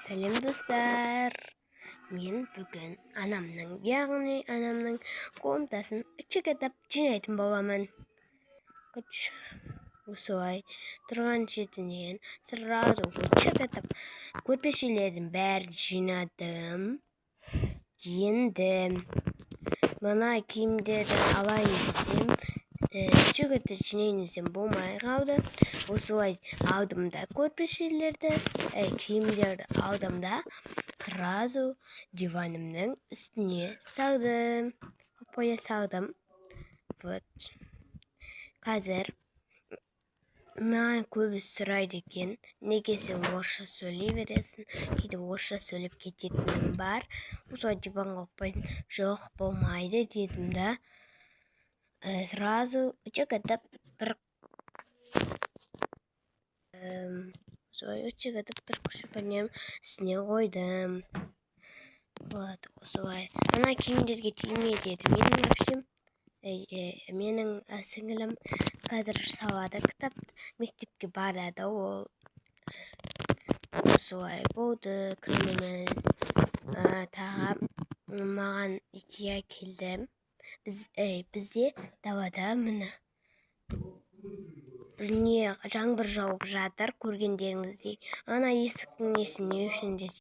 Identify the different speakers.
Speaker 1: Сәлем достар. Мен бүгін анамның комнатасын үтчекетіп жинайтын боламын. Осылай тұрған жерінен сразу үтчекетіп көрпешелердің бәрін жинадым. Енді мына киімдерді алайын десем, үтчекетіп жинайын десем болмай қалды. Осылай алдым да көрпешелерді, киімдерді алдым да сразу диванымның үстіне салдым. Қоя салдым. Вот. Қазір маған көбі сұрайды екен, неге сен орысша сөйлей бересің? Кейде орысша сөйлеп кететінім бар. Осылай диванға қойдым. Жоқ, болмайды дедім да. Сразу үтчекетіп бір көрпенің үстіне қойдым. Вот, осылай. Ана киімдерге тимейді еді. Менің сіңілім қазір сабақта кітапты, мектепке барады ол. Осылай болды күніміз. Тағы маған идея келді. Бізде далада міне жаңбыр жауып жатыр, көргендеріңіздей. Ана есіктің несі не үшін